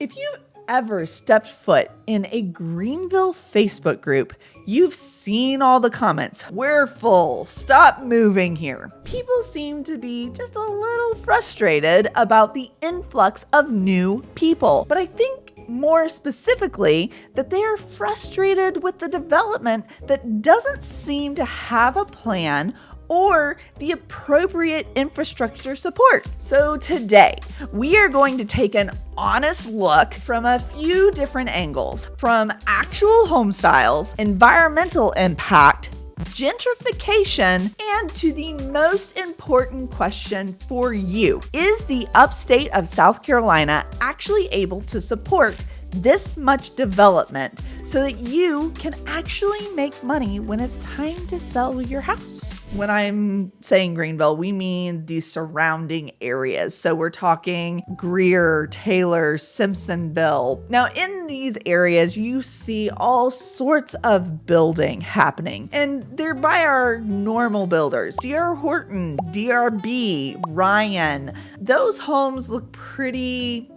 If you've ever stepped foot in a Greenville Facebook group, you've seen all the comments. We're full. Stop moving here. People seem to be just a little frustrated about the influx of new people. But I think more specifically that they are frustrated with the development that doesn't seem to have a plan or the appropriate infrastructure support. So today, we are going to take an honest look from a few different angles, from actual home styles, environmental impact, gentrification, and to the most important question for you. Is the upstate of South Carolina actually able to support this much development so that you can actually make money when it's time to sell your house? When I'm saying Greenville, we mean the surrounding areas. So we're talking Greer, Taylor, Simpsonville. Now in these areas, you see all sorts of building happening, and they're by our normal builders. D.R. Horton, DRB, Ryan. Those homes look pretty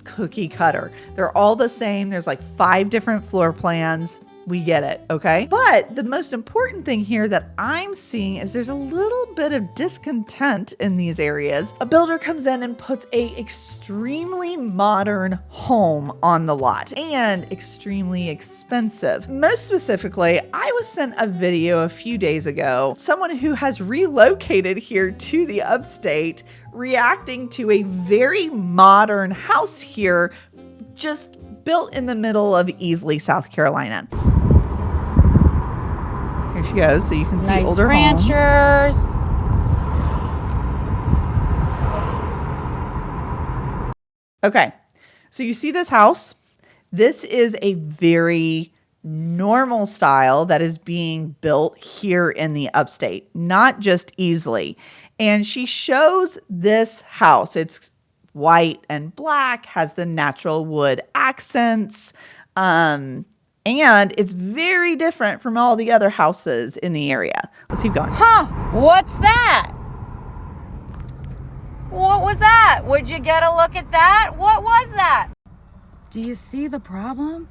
cookie cutter. They're all the same. There's like 5 different floor plans. We get it, okay? But the most important thing here that I'm seeing is there's a little bit of discontent in these areas. A builder comes in and puts a extremely modern home on the lot and extremely expensive. Most specifically, I was sent a video a few days ago, someone who has relocated here to the upstate, reacting to a very modern house here, just built in the middle of Easley, South Carolina. Here she goes, so you can see nice older ranchers. homes. Okay, so you see this house. This is a very normal style that is being built here in the upstate, not just Easley. And she shows this house. It's white and black, has the natural wood accents, and it's very different from all the other houses in the area. Let's keep going. Huh, what's that? What was that? Would you get a look at that? What was that? Do you see the problem?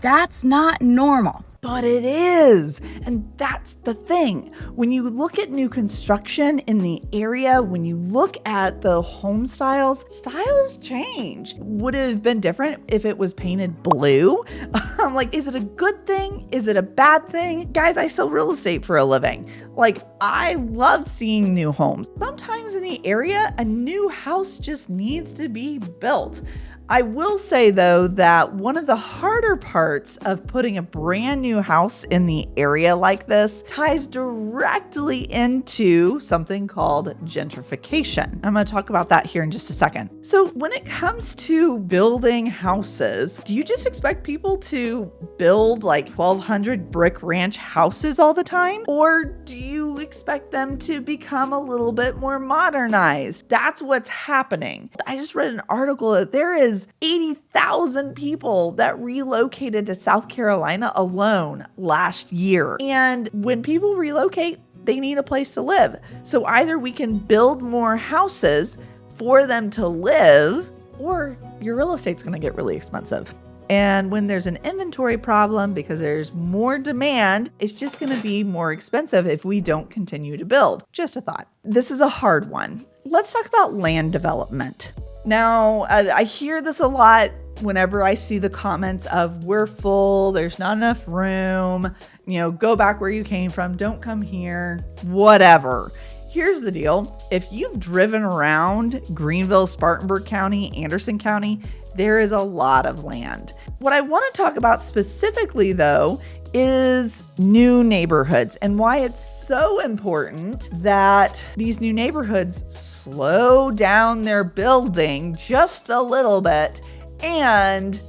That's not normal. But it is, and that's the thing. When you look at new construction in the area, when you look at the home styles change. Would it have been different if it was painted blue? Like, is it a good thing? Is it a bad thing? Guys, I sell real estate for a living. Like, I love seeing new homes. Sometimes in the area, a new house just needs to be built. I will say, though, that one of the harder parts of putting a brand new house in the area like this ties directly into something called gentrification. I'm going to talk about that here in just a second. So when it comes to building houses, do you just expect people to build like 1,200 brick ranch houses all the time? Or do you expect them to become a little bit more modernized? That's what's happening. I just read an article that there is 80,000 people that relocated to South Carolina alone last year. And when people relocate, they need a place to live. So either we can build more houses for them to live, or your real estate's going to get really expensive. And when there's an inventory problem because there's more demand, it's just going to be more expensive if we don't continue to build. Just a thought. This is a hard one. Let's talk about land development. Now, I hear this a lot whenever I see the comments of we're full, there's not enough room, go back where you came from, don't come here, whatever. Here's the deal. If you've driven around Greenville, Spartanburg County, Anderson County, there is a lot of land. What I want to talk about specifically, though, is new neighborhoods and why it's so important that these new neighborhoods slow down their building just a little bit and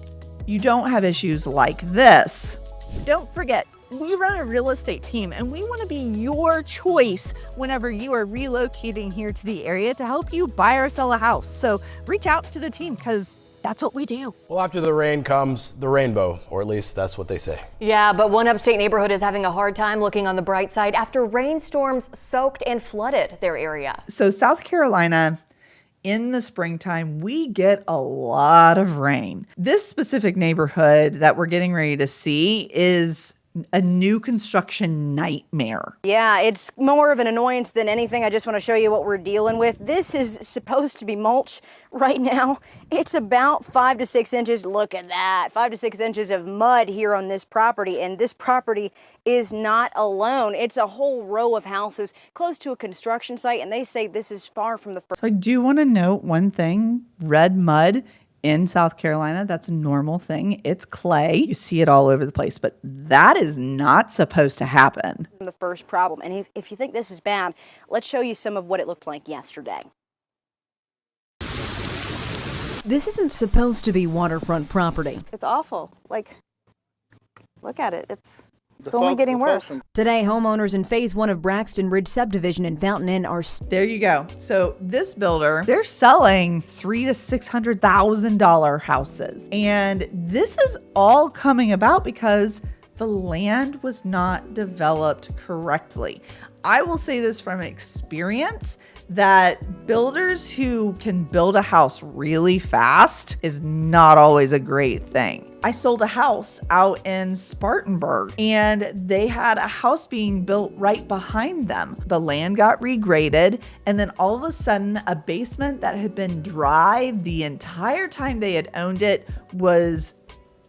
you don't have issues like this. Don't forget, we run a real estate team and we want to be your choice whenever you are relocating here to the area to help you buy or sell a house. So reach out to the team because that's what we do. Well, after the rain comes the rainbow, or at least that's what they say. Yeah, but one upstate neighborhood is having a hard time looking on the bright side after rainstorms soaked and flooded their area. So South Carolina in the springtime, we get a lot of rain. This specific neighborhood that we're getting ready to see is a new construction nightmare. Yeah, it's more of an annoyance than anything. I just want to show you what we're dealing with. This is supposed to be mulch right now. It's about 5 to 6 inches. Look at that, 5 to 6 inches of mud here on this property. And this property is not alone. It's a whole row of houses close to a construction site. And they say this is far from the first. So I do want to note one thing, red mud in South Carolina, that's a normal thing. It's clay. You see it all over the place, but that is not supposed to happen. The first problem. And if you think this is bad, let's show you some of what it looked like yesterday. This isn't supposed to be waterfront property. It's awful. Like, look at it. It's only getting worse. Today, homeowners in Phase 1 of Braxton Ridge Subdivision in Fountain Inn are... There you go. So this builder, they're selling $300,000 to $600,000 houses. And this is all coming about because the land was not developed correctly. I will say this from experience, that builders who can build a house really fast is not always a great thing. I sold a house out in Spartanburg and they had a house being built right behind them. The land got regraded and then all of a sudden a basement that had been dry the entire time they had owned it was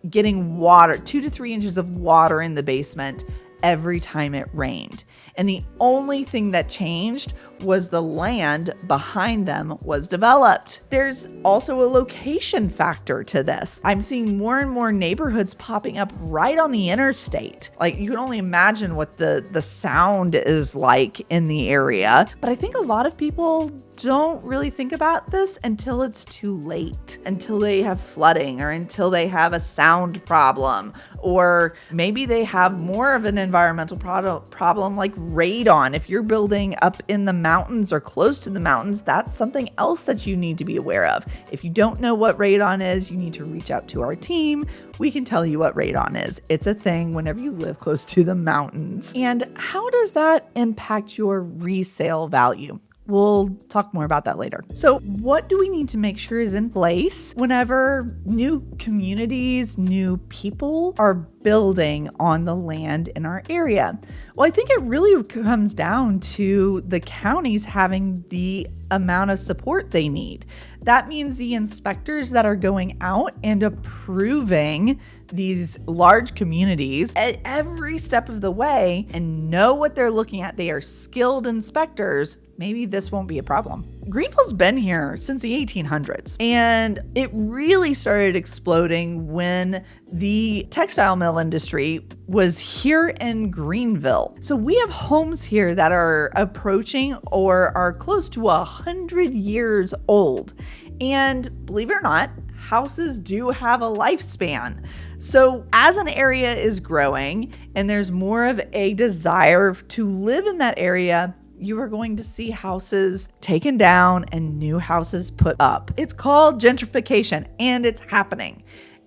getting water, 2 to 3 inches of water in the basement every time it rained. And the only thing that changed was the land behind them was developed. There's also a location factor to this. I'm seeing more and more neighborhoods popping up right on the interstate. Like, you can only imagine what the sound is like in the area. But I think a lot of people don't really think about this until it's too late, until they have flooding or until they have a sound problem, or maybe they have more of an environmental problem like radon. If you're building up in the mountains or close to the mountains, that's something else that you need to be aware of. If you don't know what radon is, you need to reach out to our team. We can tell you what radon is. It's a thing whenever you live close to the mountains. And how does that impact your resale value? We'll talk more about that later. So what do we need to make sure is in place whenever new communities, new people are building on the land in our area? Well, I think it really comes down to the counties having the amount of support they need. That means the inspectors that are going out and approving these large communities at every step of the way and know what they're looking at. They are skilled inspectors. Maybe this won't be a problem. Greenville's been here since the 1800s, and it really started exploding when the textile mill industry was here in Greenville. So we have homes here that are approaching or are close to 100 years old. And believe it or not, houses do have a lifespan. So as an area is growing and there's more of a desire to live in that area, you are going to see houses taken down and new houses put up. It's called gentrification and it's happening.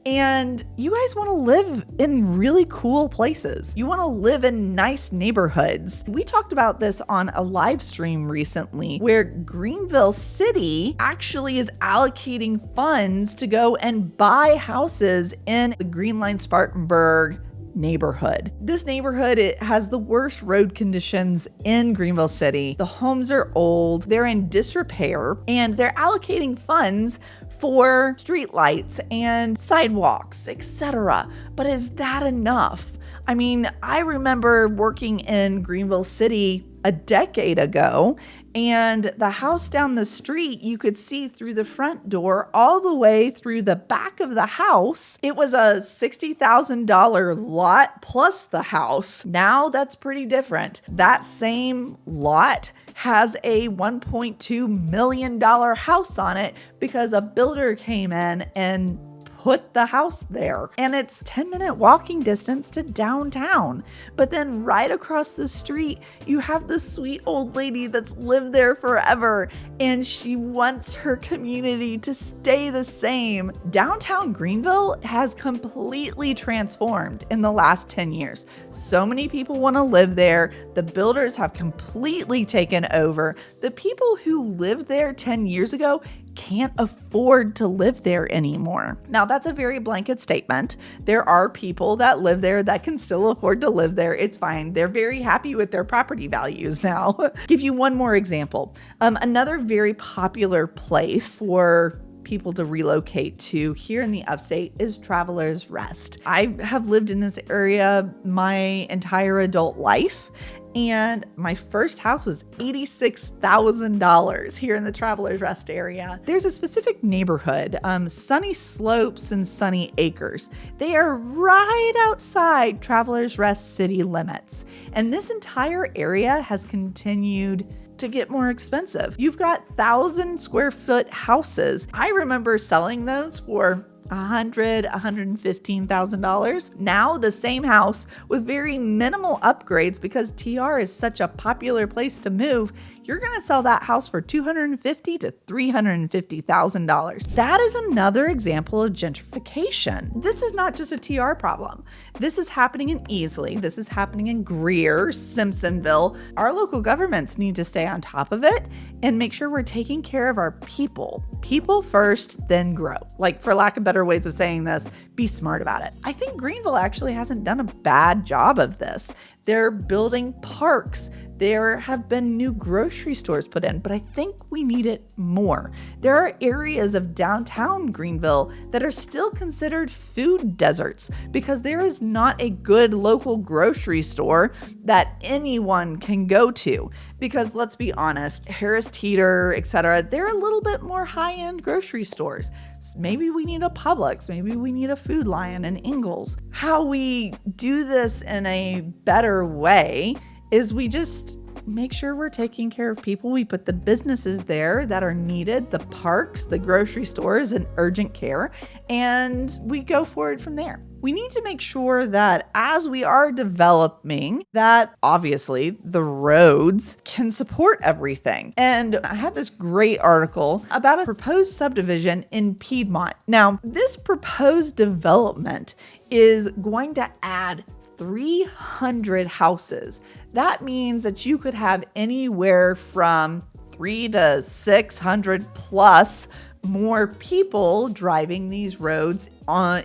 And you guys want to live in really cool places. You want to live in nice neighborhoods. We talked about this on a live stream recently where Greenville City actually is allocating funds to go and buy houses in the Green Line Spartanburg neighborhood. This neighborhood, it has the worst road conditions in Greenville City. The homes are old, they're in disrepair, and they're allocating funds for streetlights and sidewalks, etc. But is that enough? I mean, I remember working in Greenville City a decade ago, and the house down the street, you could see through the front door all the way through the back of the house. It was a $60,000 lot plus the house. Now that's pretty different. That same lot has a $1.2 million house on it because a builder came in and put the house there. And it's 10-minute walking distance to downtown. But then right across the street, you have this sweet old lady that's lived there forever, and she wants her community to stay the same. Downtown Greenville has completely transformed in the last 10 years. So many people want to live there. The builders have completely taken over. The people who lived there 10 years ago can't afford to live there anymore. Now, that's a very blanket statement. There are people that live there that can still afford to live there. It's fine. They're very happy with their property values now. Give you one more example. Another very popular place for people to relocate to here in the upstate is Travelers Rest. I have lived in this area my entire adult life, and my first house was $86,000 here in the Travelers Rest area. There's a specific neighborhood, Sunny Slopes and Sunny Acres. They are right outside Travelers Rest city limits. And this entire area has continued to get more expensive. You've got 1,000 square foot houses. I remember selling those for $115,000. Now the same house with very minimal upgrades, because TR is such a popular place to move, you're going to sell that house for $250,000 to $350,000. That is another example of gentrification. This is not just a TR problem. This is happening in Easley. This is happening in Greer, Simpsonville. Our local governments need to stay on top of it and make sure we're taking care of our people. People first, then grow. Like, for lack of better ways of saying this, be smart about it. I think Greenville actually hasn't done a bad job of this. They're building parks. There have been new grocery stores put in, but I think we need it more. There are areas of downtown Greenville that are still considered food deserts because there is not a good local grocery store that anyone can go to. Because let's be honest, Harris Teeter, etc., they're a little bit more high-end grocery stores. Maybe we need a Publix, maybe we need a Food Lion and Ingles. How we do this in a better way is we just make sure we're taking care of people. We put the businesses there that are needed, the parks, the grocery stores, and urgent care, and we go forward from there. We need to make sure that as we are developing, that obviously the roads can support everything. And I had this great article about a proposed subdivision in Piedmont. Now, this proposed development is going to add 300 houses. That means that you could have anywhere from 300 to 600 plus more people driving these roads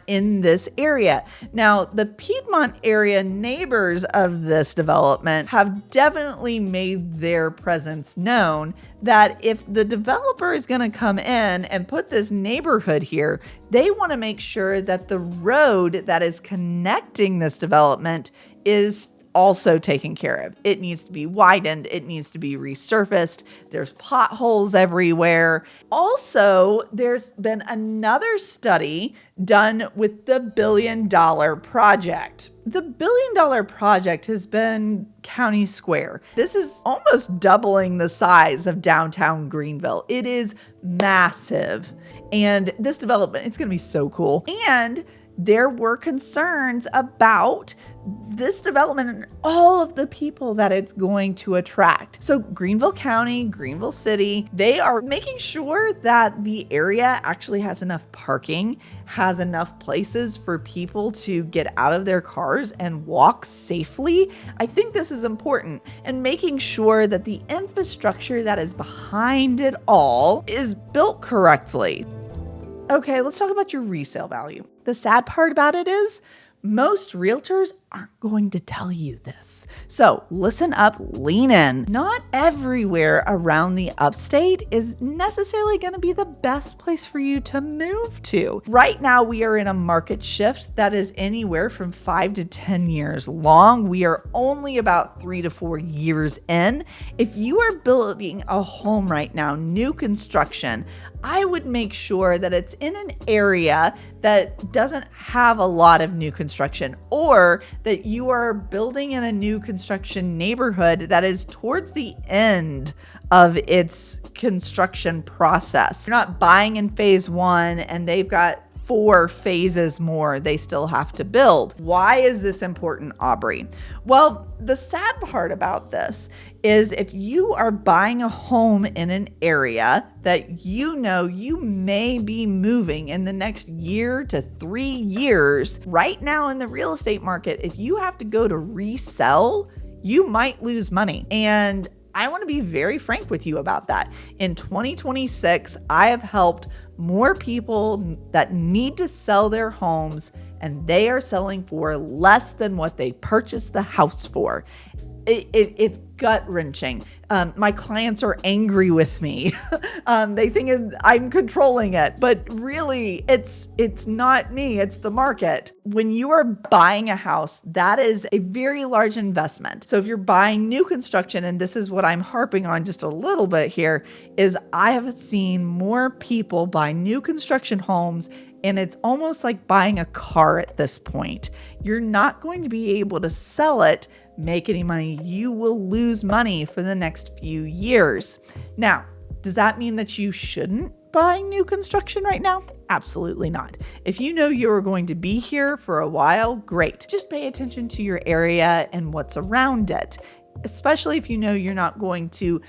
in this area. Now, the Piedmont area neighbors of this development have definitely made their presence known that if the developer is going to come in and put this neighborhood here, they want to make sure that the road that is connecting this development is also taken care of. It needs to be widened. It needs to be resurfaced. There's potholes everywhere. Also, there's been another study done with the $1 billion project. The $1 billion project has been County Square. This is almost doubling the size of downtown Greenville. It is massive. And this development, it's going to be so cool. And there were concerns about this development and all of the people that it's going to attract. So Greenville County, Greenville City, they are making sure that the area actually has enough parking, has enough places for people to get out of their cars and walk safely. I think this is important, and making sure that the infrastructure that is behind it all is built correctly. Okay, let's talk about your resale value. The sad part about it is most realtors aren't going to tell you this. So listen up, lean in. Not everywhere around the upstate is necessarily going to be the best place for you to move to. Right now, we are in a market shift that is anywhere from 5 to 10 years long. We are only about 3 to 4 years in. If you are building a home right now, new construction, I would make sure that it's in an area that doesn't have a lot of new construction, or that you are building in a new construction neighborhood that is towards the end of its construction process. You're not buying in phase one and they've got 4 phases more they still have to build. Why is this important, Aubree? Well, the sad part about this is if you are buying a home in an area that you know you may be moving in the next year to 3 years, right now in the real estate market, if you have to go to resell, you might lose money. And I want to be very frank with you about that. In 2026, I have helped more people that need to sell their homes, and they are selling for less than what they purchased the house for. It's gut-wrenching. My clients are angry with me. They think I'm controlling it, but really it's not me, it's the market. When you are buying a house, that is a very large investment. So if you're buying new construction, and this is what I'm harping on just a little bit here, is I have seen more people buy new construction homes, and it's almost like buying a car at this point. You're not going to be able to sell it, make any money. You will lose money for the next few years. Now, does that mean that you shouldn't buy new construction right now? Absolutely not. If you know you're going to be here for a while, great. Just pay attention to your area and what's around it, especially if you know you're not going to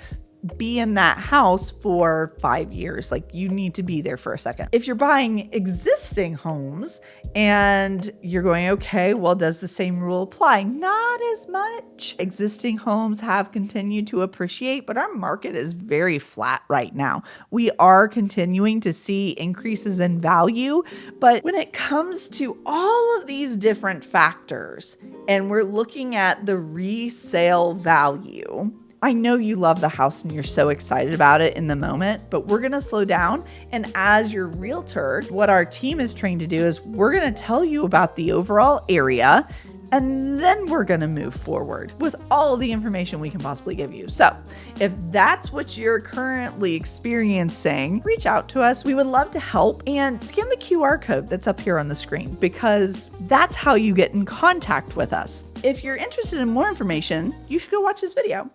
be in that house for 5 years. Like, you need to be there for a second. If you're buying existing homes and you're going, okay, well, does the same rule apply? Not as much. Existing homes have continued to appreciate, but our market is very flat right now. We are continuing to see increases in value, but when it comes to all of these different factors and we're looking at the resale value, I know you love the house and you're so excited about it in the moment, but we're going to slow down. And as your realtor, what our team is trained to do is we're going to tell you about the overall area, and then we're going to move forward with all the information we can possibly give you. So if that's what you're currently experiencing, reach out to us. We would love to help, and scan the QR code that's up here on the screen, because that's how you get in contact with us. If you're interested in more information, you should go watch this video.